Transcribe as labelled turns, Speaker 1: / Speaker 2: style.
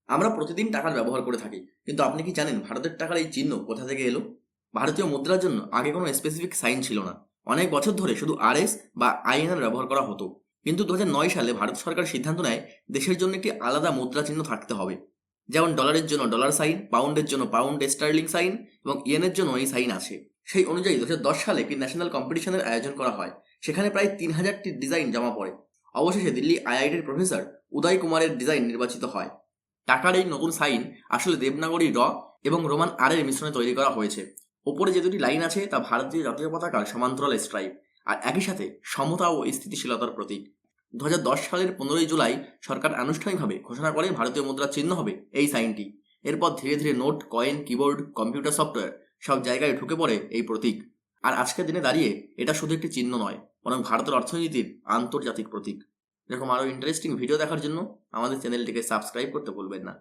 Speaker 1: আমরা প্রতিদিন টাকার ব্যবহার করে থাকি, কিন্তু আপনি কি জানেন ভারতের টাকার এই চিহ্ন কোথা থেকে এলো? ভারতীয় মুদ্রার জন্য আগে কোনো স্পেসিফিক সাইন ছিল না। অনেক বছর ধরে শুধু আরএস বা আইএনআর ব্যবহার করা হতো। কিন্তু 2009 সালে ভারত সরকার সিদ্ধান্ত নেয় দেশের জন্য একটি আলাদা মুদ্রা চিহ্ন থাকতে হবে। যেমন ডলারের জন্য ডলার সাইন, পাউন্ডের জন্য পাউন্ড স্টার্লিং সাইন এবং ইয়েনের জন্য এই সাইন আছে। সেই অনুযায়ী 2010 সালে একটি ন্যাশনাল কম্পিটিশনের আয়োজন করা হয়। সেখানে প্রায় 3000টি ডিজাইন জমা পড়ে। অবশেষে দিল্লি আইআইটির প্রফেসর উদয় কুমারের ডিজাইন নির্বাচিত হয়। টাকার এই নতুন সাইন আসলে দেবনাগরী র এবং রোমান আর এর মিশ্রণে তৈরি করা হয়েছে। ওপরে যে দুটি লাইন আছে তা ভারতীয় জাতীয় পতাকার সমান্তরাল স্ট্রাইপ, আর একই সাথে সমতা ও স্থিতিশীলতার প্রতীক। 2010 সালের 15 জুলাই সরকার আনুষ্ঠানিকভাবে ঘোষণা করে ভারতীয় মুদ্রার চিহ্ন হবে এই সাইনটি। এরপর ধীরে ধীরে note, coin, keyboard, computer software সব জায়গায় ঢুকে পড়ে এই প্রতীক। আর আজকের দিনে দাঁড়িয়ে এটা শুধু একটি চিহ্ন নয়, বরং ভারতের অর্থনীতির আন্তর্জাতিক প্রতীক। এরকম আরও ইন্টারেস্টিং ভিডিও দেখার জন্য আমাদের চ্যানেলটিকে সাবস্ক্রাইব করতে ভুলবেন না।